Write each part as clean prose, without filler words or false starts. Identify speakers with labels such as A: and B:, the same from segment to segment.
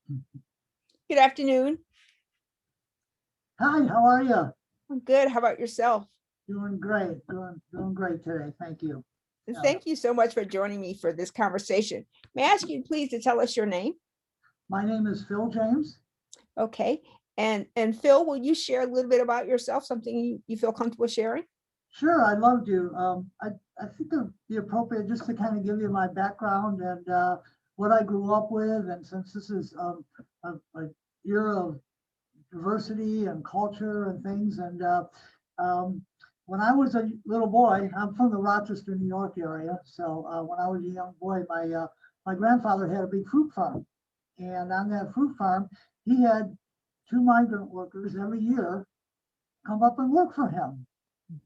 A: Good afternoon.
B: Hi, how are you?
A: I'm good. How about yourself?
B: Doing great, doing great today. Thank you. Uh,
A: Thank you so much for joining me for this conversation. May I ask you please to tell us your name?
B: my name is Phil James.
A: Okay. And Phil, will you share a little bit about yourself, something you feel comfortable sharing?
B: Sure, I'd love to. I think it'd be appropriate just to kind of give you my background and what I grew up with. And since this is a year of diversity and culture and things, and um, when I was a little boy, I'm from the Rochester, New York area. So when I was a young boy, my grandfather had a big fruit farm. And on that fruit farm, he had two migrant workers every year come up and work for him.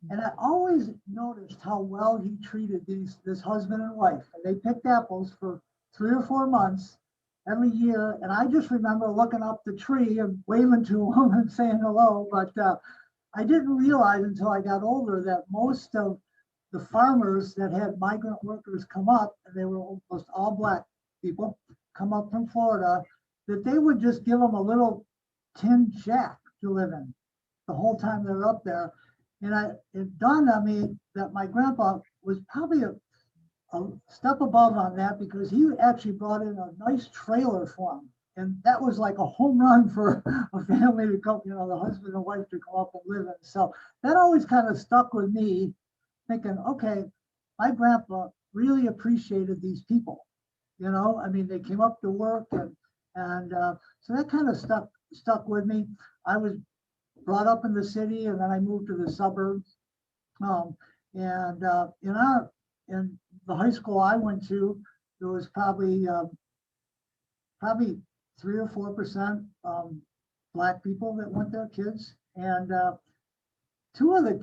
B: And I always noticed how well he treated this husband and wife. And they picked apples for 3 or 4 months every year. And I just remember looking up the tree and waving to him and saying hello. But I didn't realize until I got older that most of the farmers that had migrant workers come up, and they were almost all black people, come up from Florida, that they would just give them a little tin shack to live in the whole time they're up there. And it dawned on me that my grandpa was probably a step above on that because he actually brought in a nice trailer for him. And that was like a home run for a family to come, the husband and wife to come up and live in. So that always kind of stuck with me, thinking, okay, my grandpa really appreciated these people. I mean, they came up to work and so that kind of stuck with me. I was brought up in the city and then I moved to the suburbs. Um, and in the high school I went to, there was probably 3 or 4% black people that went there, kids, and two of the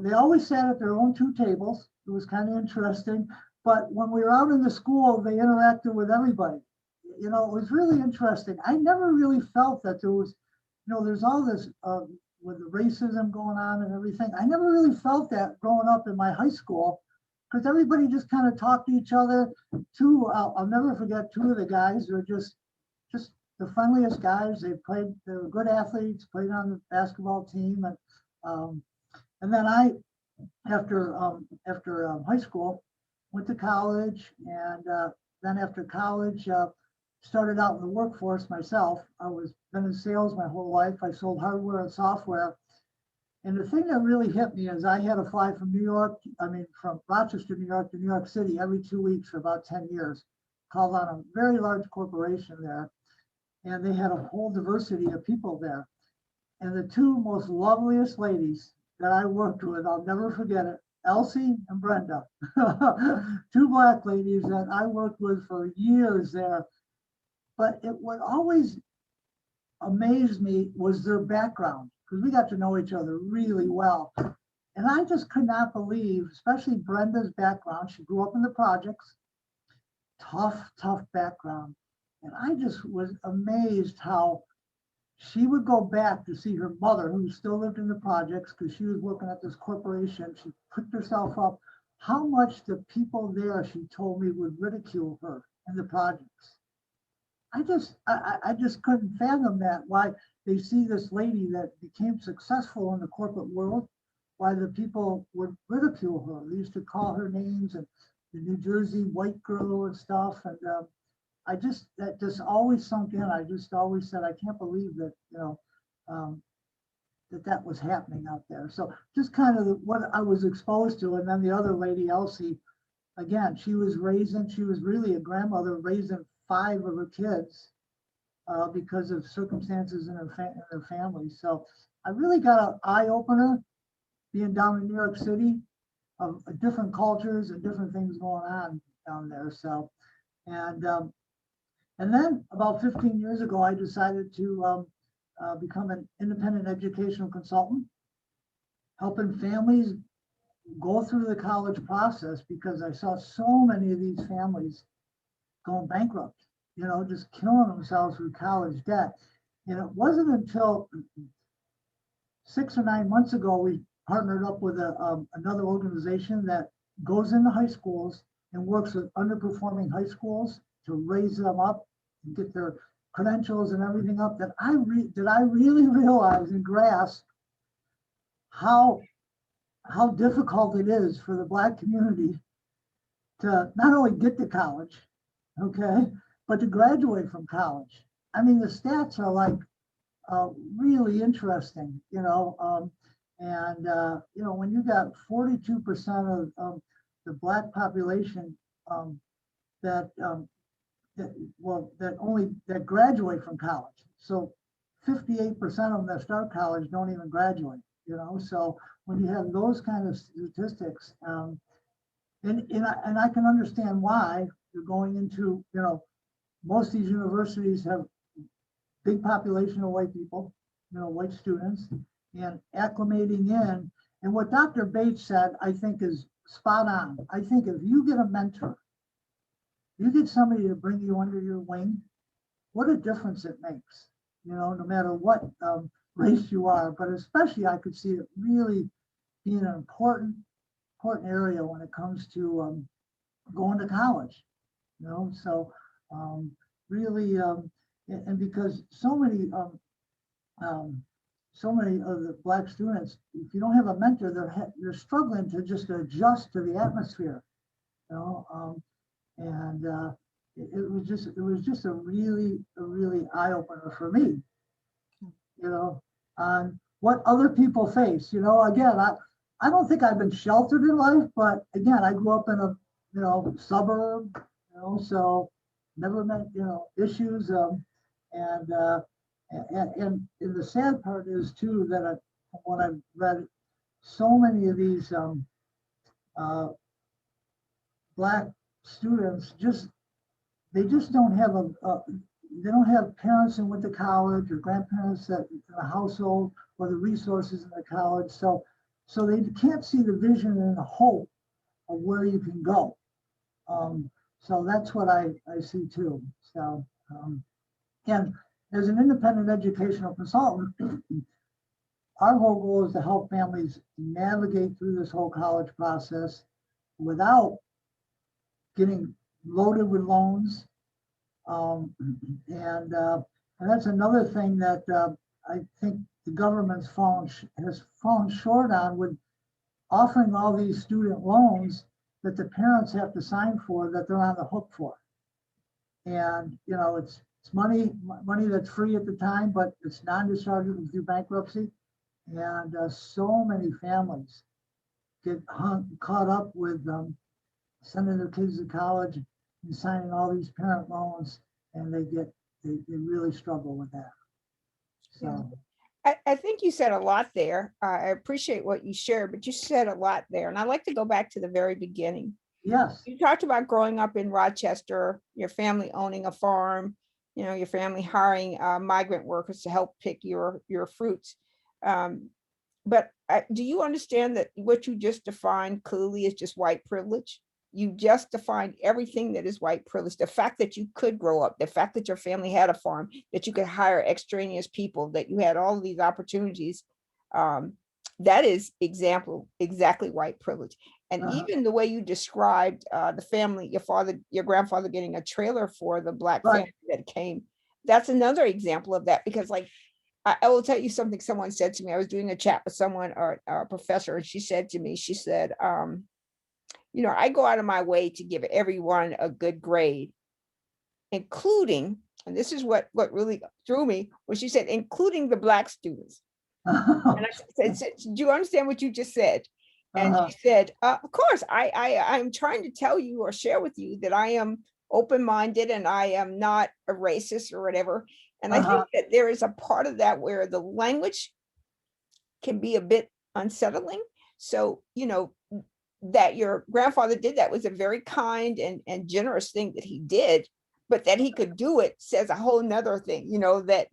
B: they always sat at their own two tables. It was kind of interesting, but when we were out in the school, they interacted with everybody. It was really interesting. I never really felt that there was, there's all this with the racism going on and everything. I never really felt that growing up in my high school because everybody just kind of talked to each other. I'll never forget two of the guys who were just the friendliest guys. They were good athletes, played on the basketball team, um, and then after high school, went to college, and then after college, started out in the workforce myself. I was been in sales my whole life. I sold hardware and software. And the thing that really hit me is I had to fly from Rochester, New York to New York City every 2 weeks for about 10 years. Called on a very large corporation there. And they had a whole diversity of people there. And the two most loveliest ladies that I worked with, I'll never forget it, Elsie and Brenda, two black ladies that I worked with for years there. But what always amazed me was their background because we got to know each other really well. And I just could not believe, especially Brenda's background. She grew up in the projects, tough background. And I just was amazed how she would go back to see her mother, who still lived in the projects because she was working at this corporation. She picked herself up. How much the people there, she told me, would ridicule her in the projects. I just couldn't fathom that. Why they see this lady that became successful in the corporate world, why the people would ridicule her. They used to call her names and the New Jersey white girl and stuff. And that just always sunk in. I just always said, I can't believe that, um, that was happening out there. So just kind of what I was exposed to. And then the other lady, Elsie, again, she was really a grandmother raising five of her kids because of circumstances in her family. So I really got an eye opener being down in New York City of different cultures and different things going on down there. So, and and then about 15 years ago, I decided to become an independent educational consultant, helping families go through the college process because I saw so many of these families going bankrupt, just killing themselves through college debt. And it wasn't until 6 or 9 months ago we partnered up with another organization that goes into high schools and works with underperforming high schools to raise them up and get their credentials and everything up, that I really realize and grasp how difficult it is for the Black community to not only get to college, okay, but to graduate from college. I mean, the stats are like really interesting, when you got 42% of the Black population that that graduate from college. So 58% of them that start college don't even graduate, So when you have those kind of statistics, and I can understand why you're going into, most of these universities have big population of white people, white students, and acclimating in. And what Dr. Bates said, I think is spot on. I think if you get a mentor, you get somebody to bring you under your wing, what a difference it makes, no matter what race you are, but especially I could see it really being an important area when it comes to going to college, so really, and because so many of the Black students, if you don't have a mentor, they're struggling to just adjust to the atmosphere, and it was just a really eye opener for me, on what other people face. Again, I don't think I've been sheltered in life, but again, I grew up in a suburb, so never met issues, and the sad part is too that from what I've read, so many of these Black students they just don't have they don't have parents that went to college or grandparents that in the household or the resources in the college, so they can't see the vision and the hope of where you can go. So that's what I see too. So and as an independent educational consultant, our whole goal is to help families navigate through this whole college process without getting loaded with loans. And that's another thing that I think the government's has fallen short on, with offering all these student loans that the parents have to sign for, that they're on the hook for. And it's money that's free at the time, but it's non-dischargeable through bankruptcy. And so many families get caught up with sending their kids to college and signing all these parent loans, and they really struggle with that. So
A: I think you said a lot there. I appreciate what you shared, but you said a lot there. And I'd like to go back to the very beginning.
B: yes,
A: You talked about growing up in Rochester, your family owning a farm, your family hiring migrant workers to help pick your fruits. But do you understand that what you just defined clearly is just white privilege? You just defined everything that is white privilege. The fact that you could grow up, the fact that your family had a farm, that you could hire extraneous people, that you had all of these opportunities. That is exactly white privilege. And even the way you described the family, your grandfather getting a trailer for the Black
B: right.
A: family that came, that's another example of that. Because like, I will tell you something someone said to me. I was doing a chat with someone, or a professor, and she said to me, I go out of my way to give everyone a good grade, including, and this is what really threw me, when she said, including the Black students. And I said, do you understand what you just said? And she said, of course, I'm trying to tell you or share with you that I am open-minded and I am not a racist or whatever. And I think that there is a part of that where the language can be a bit unsettling. So, that your grandfather did that was a very kind and generous thing that he did, but that he could do it says a whole nother thing,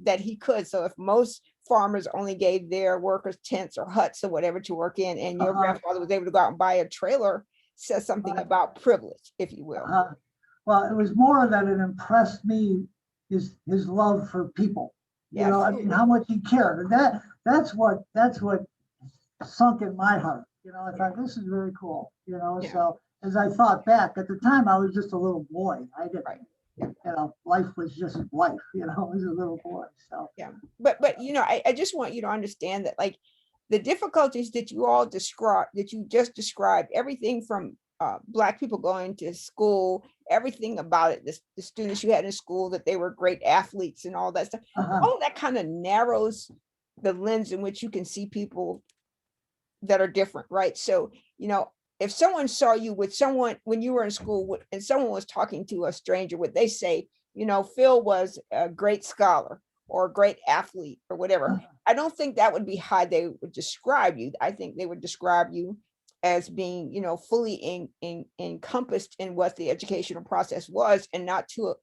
A: that he could. So if most farmers only gave their workers tents or huts or whatever to work in, and your grandfather was able to go out and buy a trailer, says something about privilege, if you will.
B: Well, it was more that it impressed me, his love for people.
A: Yeah,
B: I mean, how much he cared. And that's what sunk in my heart. I thought this is very cool.
A: Yeah.
B: So as I thought back at the time, I was just a little boy. I didn't,
A: Right.
B: life was just life, as a little boy. So,
A: Yeah. But I just want you to understand that, like, the difficulties that you all describe, that you just described, everything from Black people going to school, everything about it, the students you had in school, that they were great athletes and all that stuff, all of that kind of narrows the lens in which you can see people that are different, right? So, if someone saw you with someone when you were in school and someone was talking to a stranger, would they say, Phil was a great scholar or a great athlete or whatever? I don't think that would be how they would describe you. I think they would describe you as being, fully encompassed in what the educational process was, and not to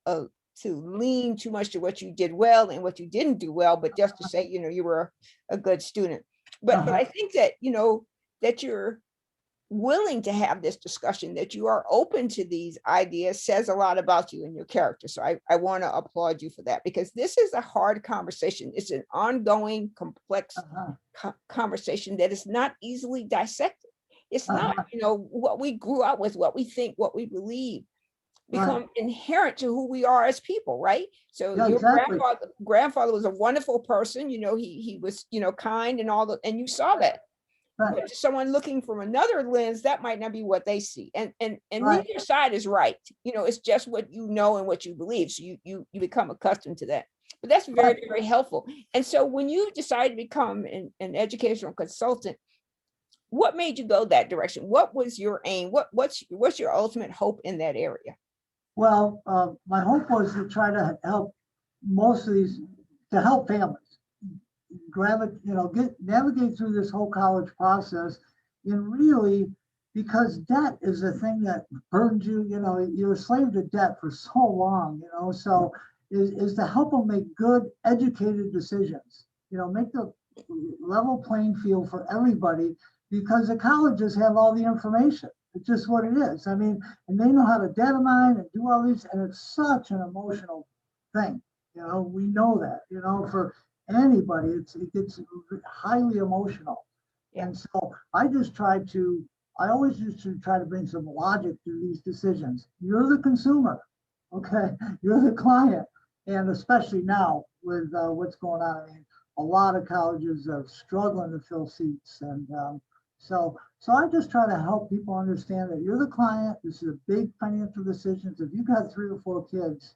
A: lean too much to what you did well and what you didn't do well, but just to say, you were a good student. But I think that, that you're willing to have this discussion, that you are open to these ideas, says a lot about you and your character. So I want to applaud you for that, because this is a hard conversation. It's an ongoing, complex conversation that is not easily dissected. It's not, what we grew up with, what we think, what we believe become inherent to who we are as people, right? So
B: Yeah,
A: your
B: exactly.
A: grandfather was a wonderful person, he was, kind and all that, and you saw that.
B: Right,
A: But to someone looking from another lens, that might not be what they see. And
B: right,
A: neither side is right. It's just what you know and what you believe. So you become accustomed to that. But that's very,
B: right.
A: very helpful. And so when you decided to become an educational consultant, what made you go that direction? What was your aim? What's your ultimate hope in that area?
B: Well, my hope was to try to help most of these, to help families navigate through this whole college process. And really, because debt is a thing that burdens you, you're a slave to debt for so long, so is to help them make good, educated decisions, make the level playing field for everybody, because the colleges have all the information. It's just what it is. I mean, and they know how to determine and do all these, and it's such an emotional thing. We know that, for anybody, it gets highly emotional.
A: Yeah.
B: And so I always used to try to bring some logic to these decisions. You're the consumer, okay? You're the client. And especially now with what's going on, I mean, a lot of colleges are struggling to fill seats. And so I just try to help people understand that you're the client. This is a big financial decisions. If you've got 3 or 4 kids,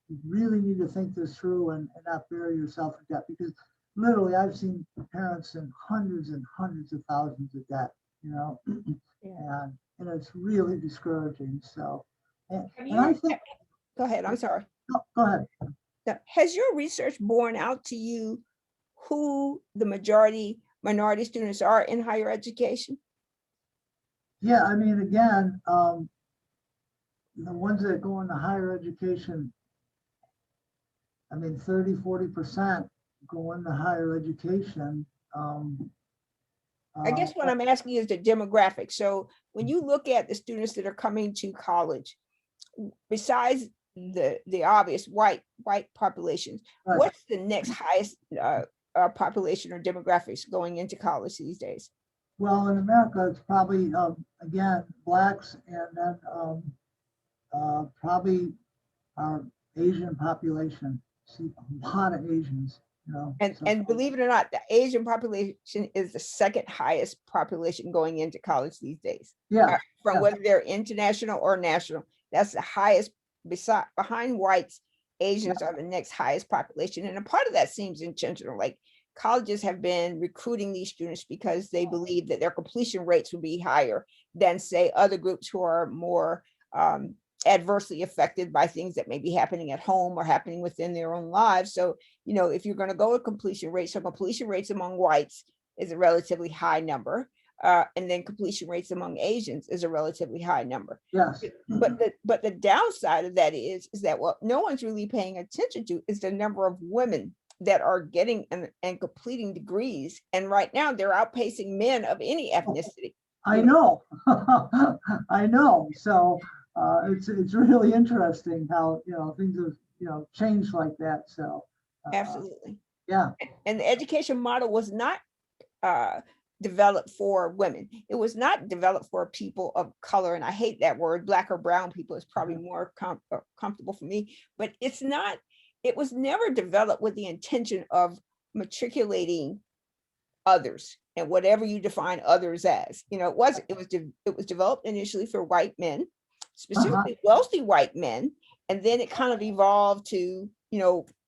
B: you really need to think this through and not bury yourself in debt, because literally I've seen parents in hundreds and hundreds of thousands of debt,
A: Yeah.
B: and it's really discouraging. So, and I
A: You
B: think,
A: go ahead, I'm sorry.
B: go ahead.
A: Now, has your research borne out to you who the minority students are in higher education?
B: Yeah, I mean, again, the ones that go into higher education, I mean, 30-40% go into higher education.
A: I guess what I'm asking is the demographic. So when you look at the students that are coming to college, besides the obvious white populations,
B: Right.
A: what's the next highest population or demographics going into college these days?
B: Well, in America, it's probably, again, Blacks, and then probably our Asian population. See a lot of Asians,
A: And believe it or not, the Asian population is the second highest population going into college these days.
B: Yeah.
A: From
B: Yeah.
A: whether they're international or national, that's the highest. Behind whites, Asians are the next highest population. And a part of that seems intentional. Like, colleges have been recruiting these students because they believe that their completion rates would be higher than, say, other groups who are more adversely affected by things that may be happening at home or happening within their own lives. So, if you're going to go with completion rates, so completion rates among whites is a relatively high number. And then completion rates among Asians is a relatively high number.
B: Yes.
A: But the downside of that is that what no one's really paying attention to is the number of women that are getting and completing degrees. And right now they're outpacing men of any ethnicity.
B: I know. I know. So it's really interesting how things have changed like that. So
A: Absolutely.
B: yeah.
A: And the education model was not developed for women. It was not developed for people of color. And I hate that word, Black or brown people is probably more comfortable for me, but it was never developed with the intention of matriculating others and whatever you define others as. It was developed initially for white men, specifically wealthy white men, and then it kind of evolved to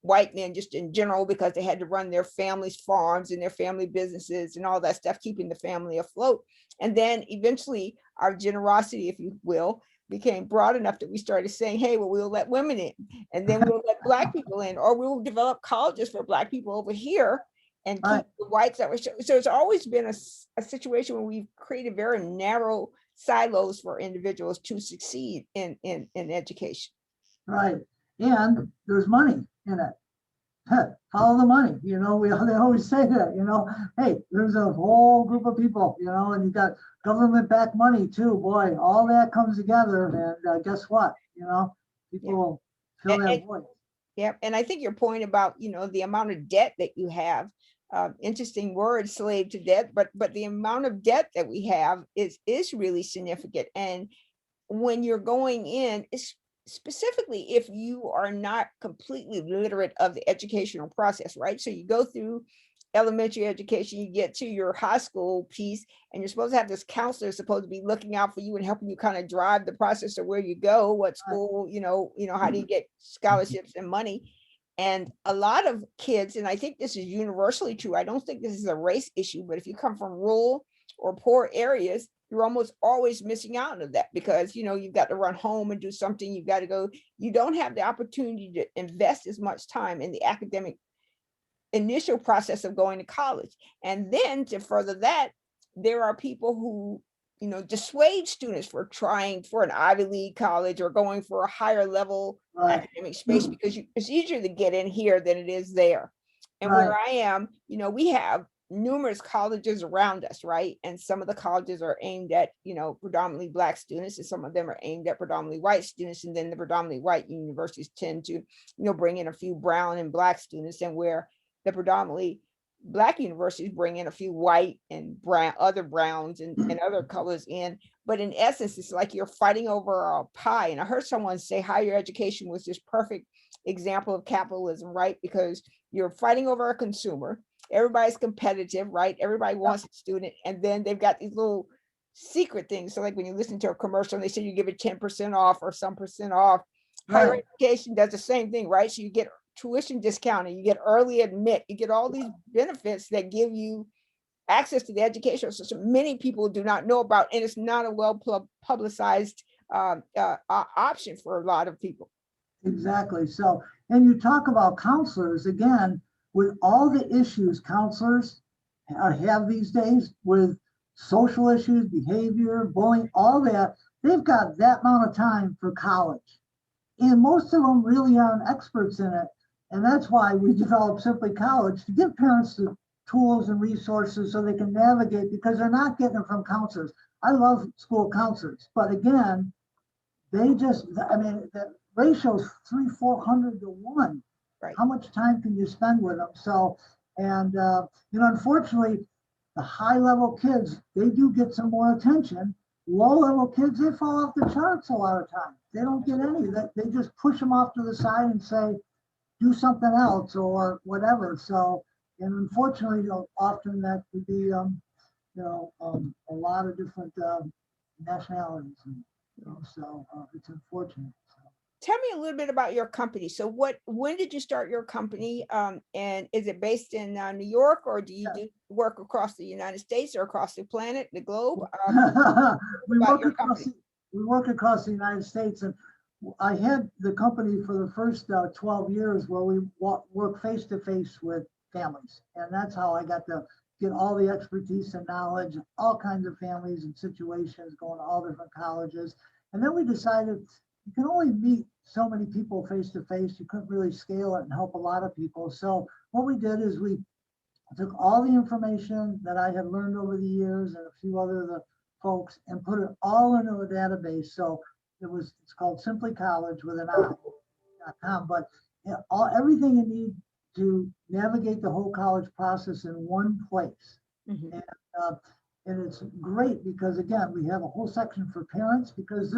A: white men just in general, because they had to run their families' farms and their family businesses and all that stuff, keeping the family afloat. And then eventually our generosity, if you will, became broad enough that we started saying, hey, well, we'll let women in, and then we'll let Black people in, or we'll develop colleges for Black people over here and keep the whites that were. So it's always been a situation where we've created very narrow silos for individuals to succeed in education.
B: Right. And there's money in it. Follow the money. They always say that, hey, there's a whole group of people, and you got government backed money too. Boy, all that comes together. And guess what? People fill that void.
A: Yeah. And I think your point about, the amount of debt that you have, interesting word, slave to debt, but the amount of debt that we have is really significant. And when you're going in, specifically if you are not completely literate of the educational process, right? So you go through elementary education, you get to your high school piece, and you're supposed to have this counselor supposed to be looking out for you and helping you kind of drive the process of where you go, what school, how do you get scholarships and money. And a lot of kids, and I think this is universally true, I don't think this is a race issue, but if you come from rural or poor areas, you're almost always missing out on that, because you've got to run home and do something, you've got to go, you don't have the opportunity to invest as much time in the academic initial process of going to college. And then to further that, there are people who dissuade students for trying for an Ivy League college or going for a higher level academic space, because it's easier to get in here than it is there. And where I am, we have numerous colleges around us, right? And some of the colleges are aimed at, predominantly Black students, and some of them are aimed at predominantly white students. And then the predominantly white universities tend to, bring in a few brown and Black students, and where the predominantly Black universities bring in a few white and brown, other browns and other colors in. But in essence, it's like you're fighting over a pie. And I heard someone say higher education was this perfect example of capitalism, right? Because you're fighting over a consumer. Everybody's competitive, right? Everybody wants a student. And then they've got these little secret things. So like when you listen to a commercial and they say you give it 10% off or some percent off, higher education does the same thing, right? So you get tuition discounting, you get early admit, you get all these benefits that give you access to the educational system many people do not know about, and it's not a well publicized option for a lot of people.
B: Exactly. So, and you talk about counselors, again, with all the issues counselors have these days with social issues, behavior, bullying, all that, they've got that amount of time for college. And most of them really aren't experts in it. And that's why we developed Simply College, to give parents the tools and resources so they can navigate, because they're not getting it from counselors. I love school counselors, but again, the ratio is 300-400 to 1.
A: Right.
B: How much time can you spend with them? So, and unfortunately, the high level kids, they do get some more attention. Low level kids, they fall off the charts a lot of times. They don't get any. They just push them off to the side and say, do something else or whatever. So, and unfortunately, often that could be, a lot of different nationalities. So it's unfortunate. So.
A: Tell me a little bit about your company. So when did you start your company? And is it based in New York, or do you do work across the United States or across the planet, the globe?
B: We work across the United States, and I had the company for the first 12 years where we work face to face with families. And that's how I got to get all the expertise and knowledge, all kinds of families and situations, going to all different colleges. And then we decided you can only meet so many people face to face. You couldn't really scale it and help a lot of people. So what we did is we took all the information that I had learned over the years and a few other folks and put it all into a database. So it's called Simply College with an I.com, but everything you need to navigate the whole college process in one place.
A: Mhm.
B: Uh, and it's great because again, we have a whole section for parents because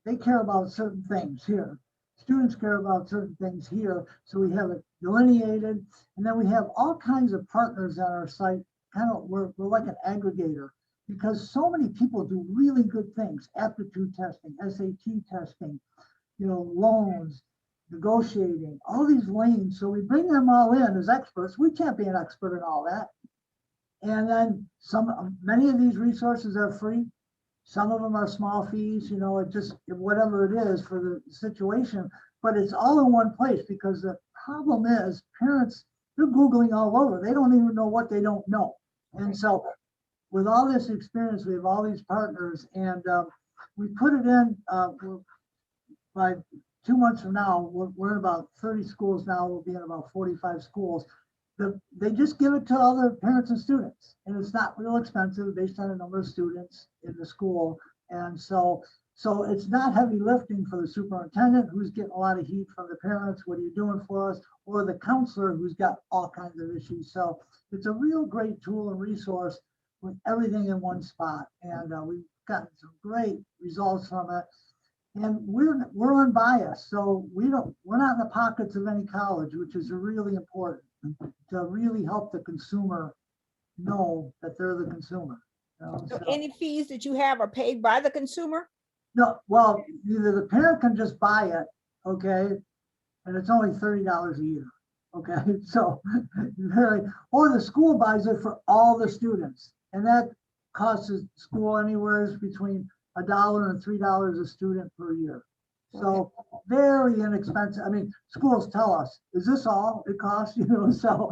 B: they care about certain things here. Students care about certain things here. So we have it delineated. And then we have all kinds of partners on our site. We're like an aggregator because so many people do really good things, aptitude testing, SAT testing, loans, negotiating, all these lanes. So we bring them all in as experts. We can't be an expert in all that. And then many of these resources are free. Some of them are small fees, it just, whatever it is for the situation, but it's all in one place because the problem is parents, they're Googling all over. They don't even know what they don't know. And so with all this experience, we have all these partners and we put it in by 2 months from now, we're in about 30 schools now. We'll be in about 45 schools. They just give it to all the parents and students, and it's not real expensive based on the number of students in the school. And so it's not heavy lifting for the superintendent who's getting a lot of heat from the parents. What are you doing for us? Or the counselor who's got all kinds of issues. So it's a real great tool and resource with everything in one spot. And we've gotten some great results from it. And we're unbiased, so we're not in the pockets of any college, which is really important to really help the consumer know that they're the consumer.
A: So any fees that you have are paid by the consumer?
B: No, well, either the parent can just buy it, okay, and it's only $30 a year, okay. So or the school buys it for all the students, and that costs the school anywhere between $1 and $3 a student per year. So very inexpensive. I mean, schools tell us, is this all it costs? So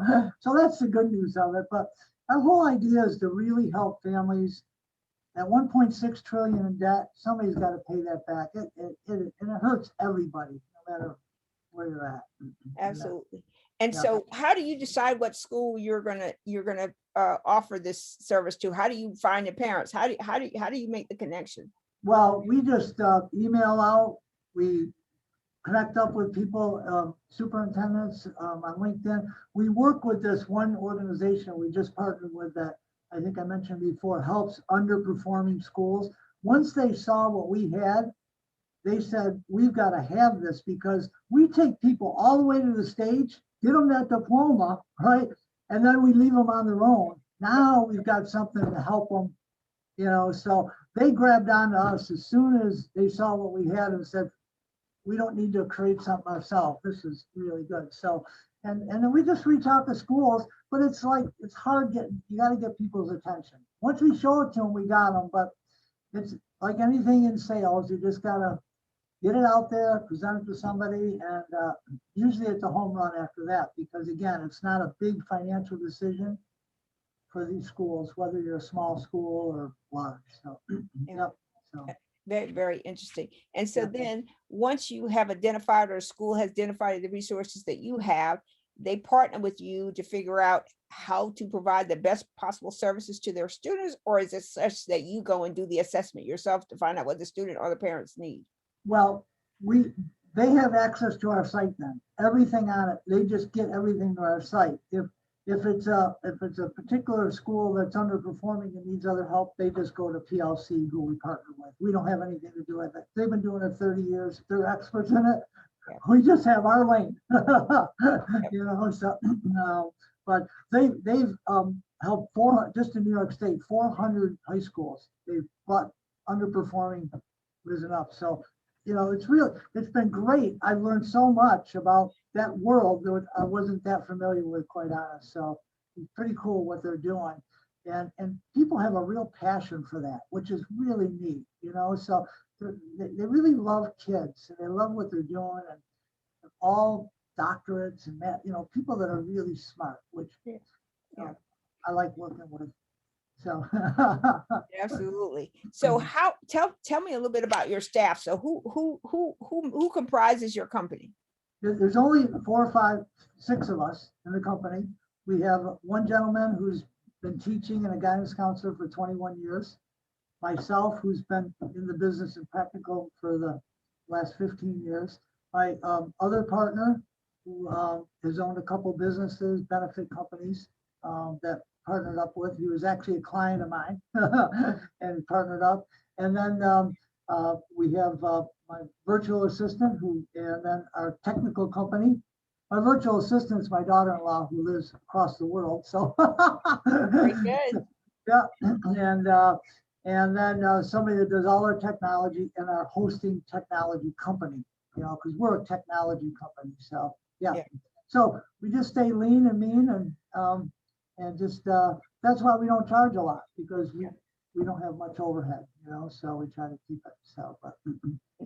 B: that's the good news of it. But our whole idea is to really help families. At 1.6 trillion in debt, somebody's got to pay that back. And it hurts everybody, no matter where you're at.
A: Absolutely. And so how do you decide what school you're gonna offer this service to? How do you find the parents? How do you make the connection?
B: Well, we just email out. We connect up with people, superintendents on LinkedIn. We work with this one organization we just partnered with that I think I mentioned before, helps underperforming schools. Once they saw what we had, they said, we've got to have this because we take people all the way to the stage, get them that diploma, right? And then we leave them on their own. Now we've got something to help them, so they grabbed onto us as soon as they saw what we had and said, we don't need to create something ourselves. This is really good. So, and then we just reach out to schools, but it's hard you got to get people's attention. Once we show it to them, we got them, but it's like anything in sales, you just got to get it out there, present it to somebody, and usually it's a home run after that, because again, it's not a big financial decision for these schools, whether you're a small school or large. So, yep. So.
A: Very, very interesting. And so then once you have identified or a school has identified the resources that you have, they partner with you to figure out how to provide the best possible services to their students, or is it such that you go and do the assessment yourself to find out what the student or the parents need?
B: Well, they have access to our site then. Everything on it, they just get everything to our site. If it's a particular school that's underperforming and needs other help, they just go to PLC, who we partner with. We don't have anything to do with it. They've been doing it 30 years. They're experts in it. Yeah. We just have our lane, but they've helped just in New York State, 400 high schools. They've brought underperforming risen up. So, it's been great. I've learned so much about that world that I wasn't that familiar with, quite honest. So it's pretty cool what they're doing. And people have a real passion for that, which is really neat, so they really love kids and they love what they're doing, and all doctorates and that, people that are really smart, which I like working with. So
A: absolutely. So tell me a little bit about your staff. So who comprises your company?
B: There's only 4, 5, 6 of us in the company. We have one gentleman who's been teaching and a guidance counselor for 21 years. Myself, who's been in the business and practical for the last 15 years. My other partner, who has owned a couple businesses, benefit companies. that partnered up with. He was actually a client of mine and partnered up. And then we have my virtual assistant and then our technical company. My virtual assistant is my daughter-in-law who lives across the world. So
A: Very good.
B: yeah, and then somebody that does all our technology and our hosting technology company, because we're a technology company. So yeah.
A: Yeah.
B: So we just stay lean and mean and just that's why we don't charge a lot, because we don't have much overhead, so we try to keep it. So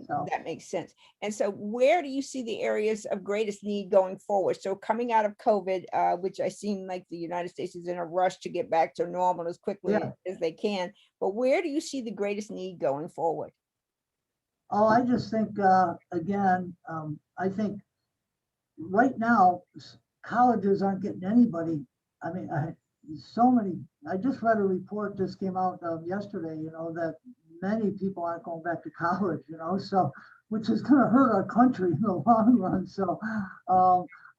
B: so
A: That makes sense. And so where do you see the areas of greatest need going forward? So coming out of COVID, which I seem like the United States is in a rush to get back to normal as quickly
B: yeah.
A: as they can, but where do you see the greatest need going forward?
B: Oh, I just think again, I think right now colleges aren't getting anybody. I mean, so many. I just read a report just came out yesterday. That many people aren't going back to college. So which is going to hurt our country in the long run. So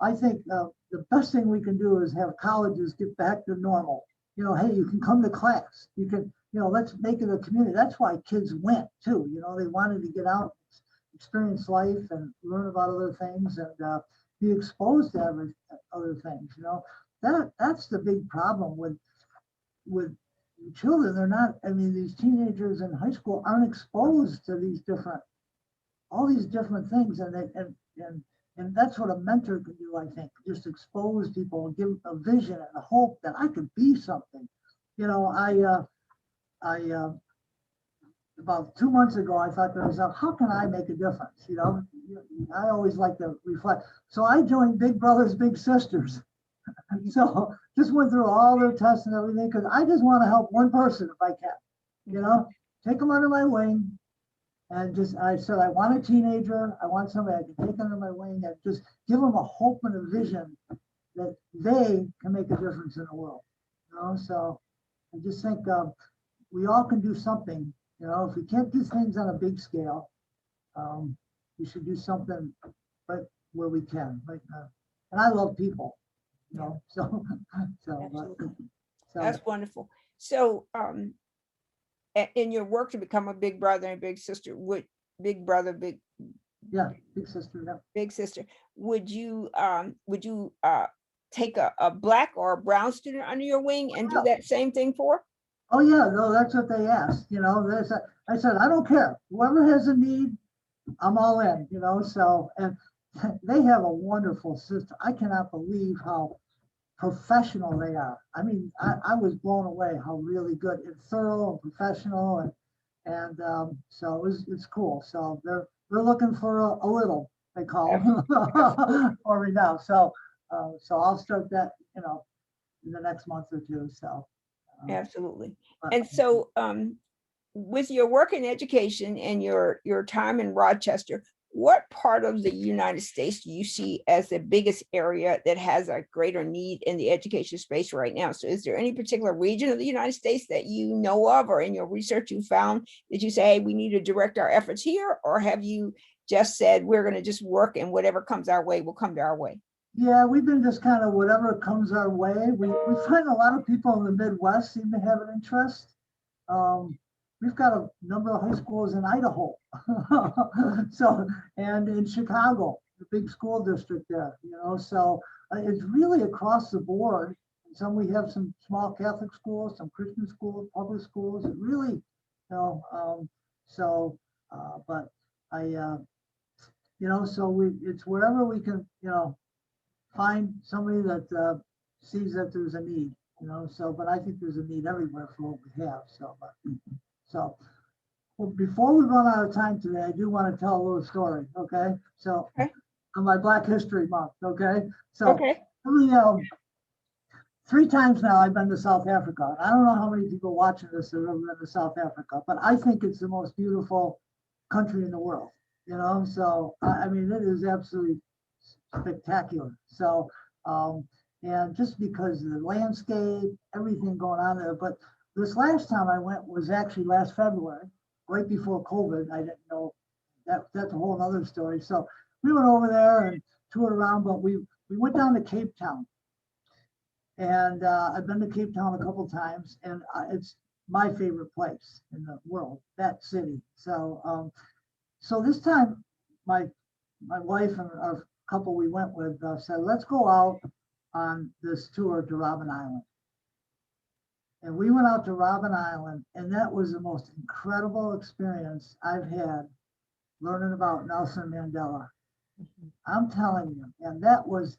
B: I think the best thing we can do is have colleges get back to normal. Hey, you can come to class. You can, let's make it a community. That's why kids went too. They wanted to get out, experience life, and learn about other things, and be exposed to other things. That's the big problem with children. They're not. I mean, these teenagers in high school aren't exposed to all these different things, and that's what a mentor can do. I think just expose people and give a vision and a hope that I could be something. I about 2 months ago, I thought to myself, how can I make a difference? I always like to reflect. So I joined Big Brothers Big Sisters. So just went through all their tests and everything, because I just want to help one person if I can, take them under my wing. And I said, I want a teenager. I want somebody I can take under my wing and just give them a hope and a vision that they can make a difference in the world. So I just think we all can do something. If we can't do things on a big scale, we should do something right where we can. And I love people, so
A: Absolutely.
B: so
A: That's wonderful. So in your work to become a big brother and big sister, big brother, big
B: sister, yeah.
A: big sister, would you take a black or a brown student under your wing and do that same thing for?
B: Oh yeah, no, that's what they asked. I said, I don't care. Whoever has a need, I'm all in. So, and they have a wonderful system. I cannot believe how professional they are. I mean, I was blown away how really good and thorough and professional, and so it's cool. So they're looking for a little, they call them, for me now. So I'll start that in the next month or two. So
A: absolutely. And so with your work in education and your time in Rochester, what part of the United States do you see as the biggest area that has a greater need in the education space right now? So is there any particular region of the United States that you know of, or in your research you found that you say, hey, we need to direct our efforts here? Or have you just said, we're going to just work and whatever comes our way will come to our way?
B: Yeah, we've been just kind of whatever comes our way. We find a lot of people in the Midwest seem to have an interest. We've got a number of high schools in Idaho, so, and in Chicago, the big school district there, so it's really across the board. We have some small Catholic schools, some Christian schools, public schools. It really, but so it's wherever we can, find somebody that sees that there's a need, so, but I think there's a need everywhere for what we have. So, well, before we run out of time today, I do want to tell a little story. Okay. So on my Black History Month. Okay. So really, 3 times now I've been to South Africa. I don't know how many people watching this have ever been to South Africa, but I think it's the most beautiful country in the world, so I mean, it is absolutely spectacular. So, and just because of the landscape, everything going on there. But this last time I went was actually last February, right before COVID. I didn't know that's a whole other story. So we went over there and toured around, but we went down to Cape Town. And I've been to Cape Town a couple times, and it's my favorite place in the world, that city. So this time, my wife and our couple we went with said, let's go out on this tour to Robben Island. And we went out to Robben Island, and that was the most incredible experience I've had learning about Nelson Mandela. I'm telling you, and that was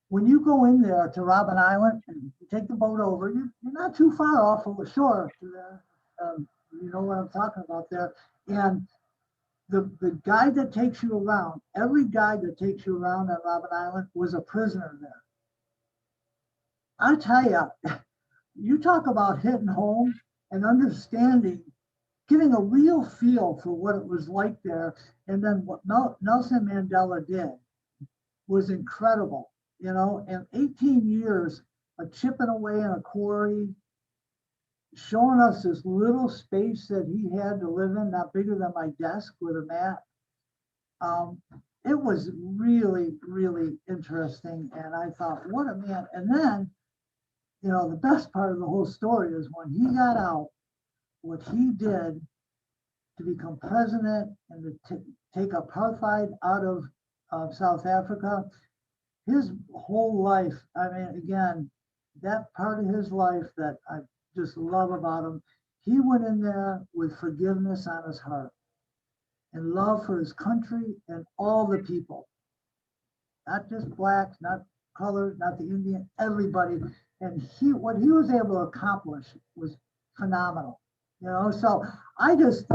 B: when you go in there to Robben Island and you take the boat over, you're not too far off of the shore to there. You know what I'm talking about there. And the guide that takes you around, every guide that takes you around on Robben Island was a prisoner there. I tell you, you talk about hitting home and understanding, getting a real feel for what it was like there. And then what Nelson Mandela did was incredible, you know, and 18 years of chipping away in a quarry, showing us this little space that he had to live in, not bigger than my desk with a mat. It was really, really interesting. And I thought, what a man. And then, you know, the best part of the whole story is when he got out, what he did to become president and to take apartheid out of South Africa, his whole life, I mean, again, that part of his life that I just love about him, he went in there with forgiveness on his heart and love for his country and all the people, not just blacks, not colored, not the Indian, everybody. And what he was able to accomplish was phenomenal, you know. So I just,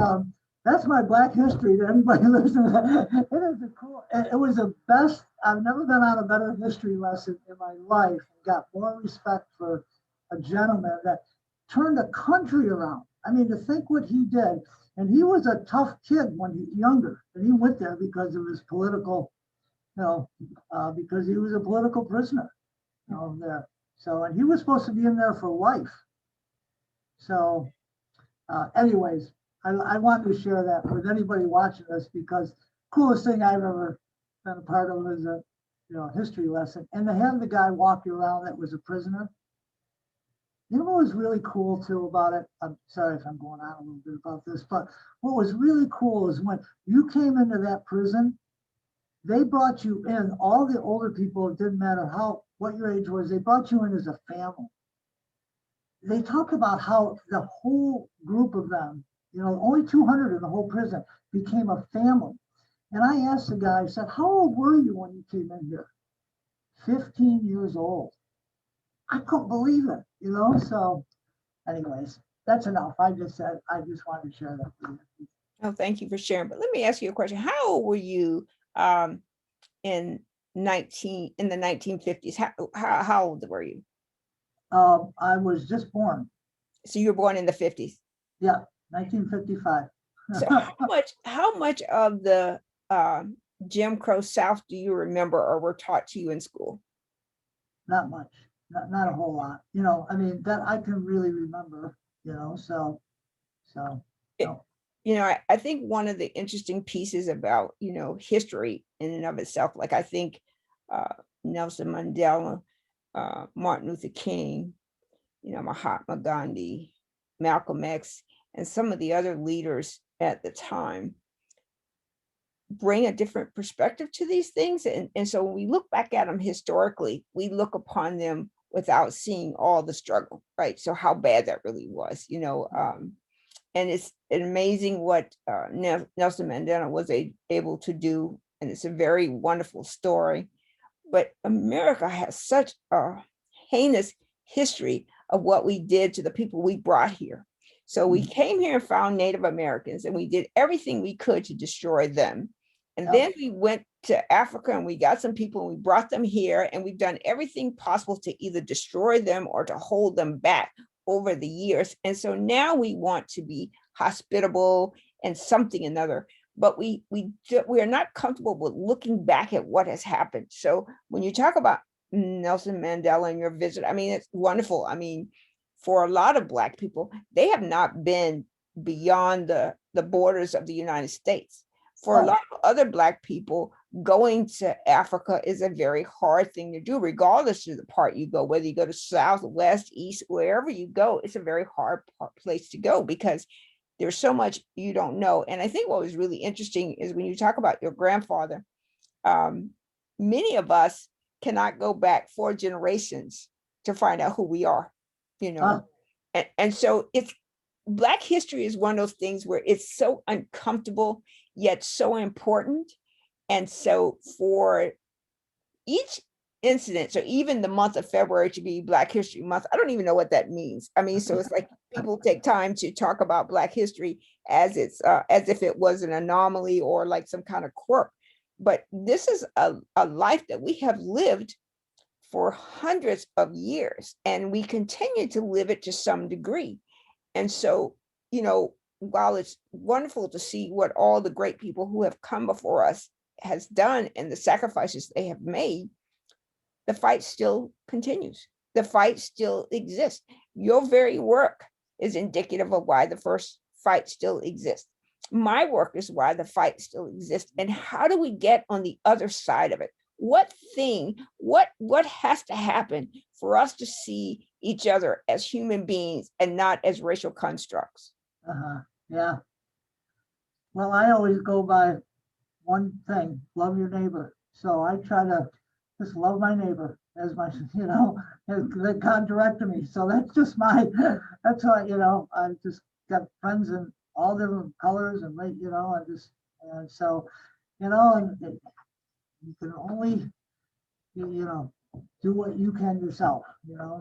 B: that's my Black history to anybody listening. It is a cool, it was the best. I've never been on a better history lesson in my life. Got more respect for a gentleman that turned a country around. I mean, to think what he did. And he was a tough kid when he was younger. And he went there because of his political, you know, because he was a political prisoner, you know, there. So, and he was supposed to be in there for life. So, anyways, I wanted to share that with anybody watching this because coolest thing I've ever been a part of is a, you know, history lesson. And to have the guy walk you around that was a prisoner. You know what was really cool too about it? I'm sorry if I'm going on a little bit about this, but what was really cool is when you came into that prison, they brought you in, all the older people, it didn't matter what your age was, they brought you in as a family. They talk about how the whole group of them, you know, only 200 in the whole prison, became a family. And I asked the guy, I said, how old were you when you came in here? 15 years old. I couldn't believe it, you know? So anyways, that's enough. I just wanted to share that with you.
A: Oh, thank you for sharing. But let me ask you a question. How old were you in the 1950s? How old were you?
B: I was just born.
A: So you were born in the 50s.
B: Yeah, 1955.
A: So how much of the Jim Crow South do you remember or were taught to you in school?
B: Not much. Not a whole lot, you know. I mean, that I can really remember, you know. So no.
A: You know, I think one of the interesting pieces about, you know, history in and of itself, like I think Nelson Mandela, Martin Luther King, you know, Mahatma Gandhi, Malcolm X, and some of the other leaders at the time bring a different perspective to these things. And so when we look back at them historically, we look upon them without seeing all the struggle, right? So how bad that really was, you know. And it's amazing what Nelson Mandela was able to do. And it's a very wonderful story. But America has such a heinous history of what we did to the people we brought here. So we came here and found Native Americans and we did everything we could to destroy them. And then we went to Africa and we got some people and we brought them here and we've done everything possible to either destroy them or to hold them back over the years. And so now we want to be hospitable and something another, but we are not comfortable with looking back at what has happened. So when you talk about Nelson Mandela and your visit, I mean, it's wonderful. I mean, for a lot of Black people, they have not been beyond the borders of the United States. for a
B: Oh,
A: lot of other Black people, going to Africa is a very hard thing to do, regardless of the part you go, whether you go to South, West, East, wherever you go, it's a very hard place to go because there's so much you don't know. And I think what was really interesting is when you talk about your grandfather, um, many of us cannot go back 4 generations to find out who we are, you
B: uh,
A: know. And so it's Black history is one of those things where it's so uncomfortable yet so important. And so for each incident, so even the month of February to be Black History Month, I don't even know what that means. I mean, so it's like people take time to talk about Black history as it's as if it was an anomaly or like some kind of quirk. But this is a life that we have lived for hundreds of years, and we continue to live it to some degree. And so, while it's wonderful to see what all the great people who have come before us has done and the sacrifices they have made, the fight still continues. The fight still exists. Your very work is indicative of why the first fight still exists. My work is why the fight still exists. And how do we get on the other side of it? What has to happen for us to see each other as human beings and not as racial constructs?
B: yeah. Well, I always go by one thing, love your neighbor. So I try to just love my neighbor as my, that God directed me. So that's just that's what, I just got friends in all different colors and, I just, and so, and you can only, you know, do what you can yourself,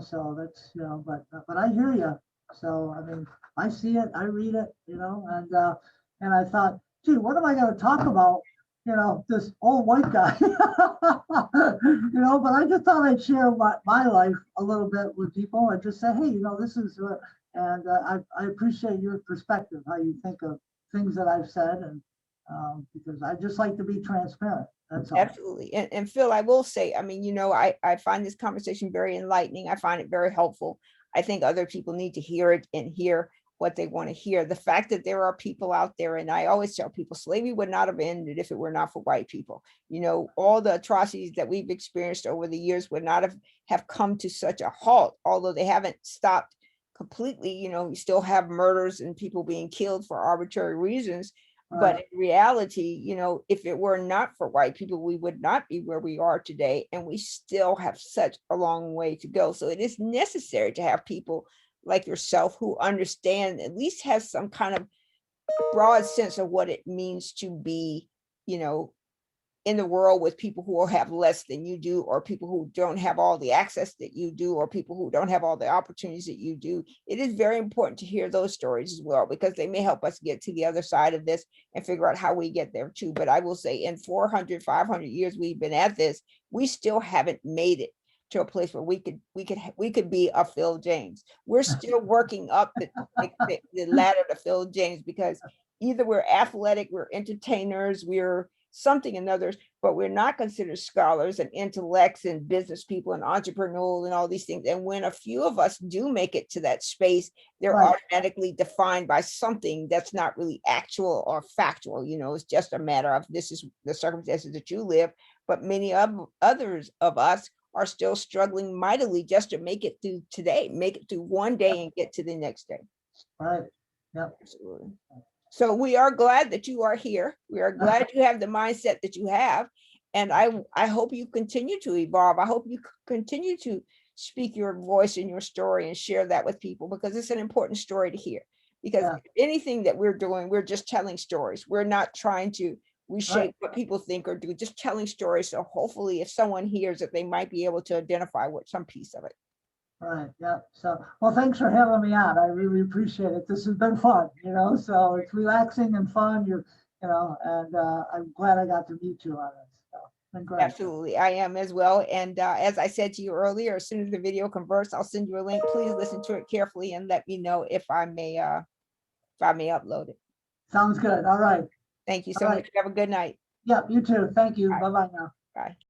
B: so that's, but I hear you. So, I mean, I see it, I read it, and I thought, gee, what am I going to talk about? This old white guy, but I just thought I'd share my life a little bit with people and just say, hey, this is, and I appreciate your perspective, how you think of things that I've said, and because I just like to be transparent. That's all.
A: Absolutely. And Phil, I will say, I mean, I find this conversation very enlightening. I find it very helpful. I think other people need to hear it and hear what they want to hear. The fact that there are people out there, and I always tell people, slavery would not have ended if it were not for white people. All the atrocities that we've experienced over the years would not have come to such a halt, although they haven't stopped completely. We still have murders and people being killed for arbitrary reasons. But in reality, if it were not for white people, we would not be where we are today. And we still have such a long way to go. So it is necessary to have people like yourself who understand, at least have some kind of broad sense of what it means to be, in the world with people who will have less than you do, or people who don't have all the access that you do, or people who don't have all the opportunities that you do. It is very important to hear those stories as well, because they may help us get to the other side of this and figure out how we get there too. But I will say, in 400, 500 years we've been at this, we still haven't made it to a place where we could be a Phil James. We're still working up the ladder to Phil James, because either we're athletic, we're entertainers, we're something and others, but we're not considered scholars and intellects and business people and entrepreneurs and all these things. And when a few of us do make it to that space, they're automatically defined by something that's not really actual or factual. It's just a matter of, this is the circumstances that you live. But many of others of us are still struggling mightily just to make it through today, make it through one day and get to the next day.
B: Right. Yep.
A: Absolutely. So we are glad that you are here. We are glad you have the mindset that you have. And I hope you continue to evolve. I hope you continue to speak your voice and your story and share that with people, because it's an important story to hear. Because anything that we're doing, we're just telling stories. We're not trying to reshape what people think or do, just telling stories. So hopefully if someone hears it, they might be able to identify with some piece of it.
B: Right. Yeah. So, well, thanks for having me on. I really appreciate it. This has been fun, so it's relaxing and fun. And I'm glad I got to meet you on this. So, been great.
A: Absolutely. I am as well. And as I said to you earlier, as soon as the video converts, I'll send you a link. Please listen to it carefully and let me know if I may upload it.
B: Sounds good. All right.
A: Thank you so much. Have a good night.
B: Yeah, you too. Thank you. Bye-bye now.
A: Bye.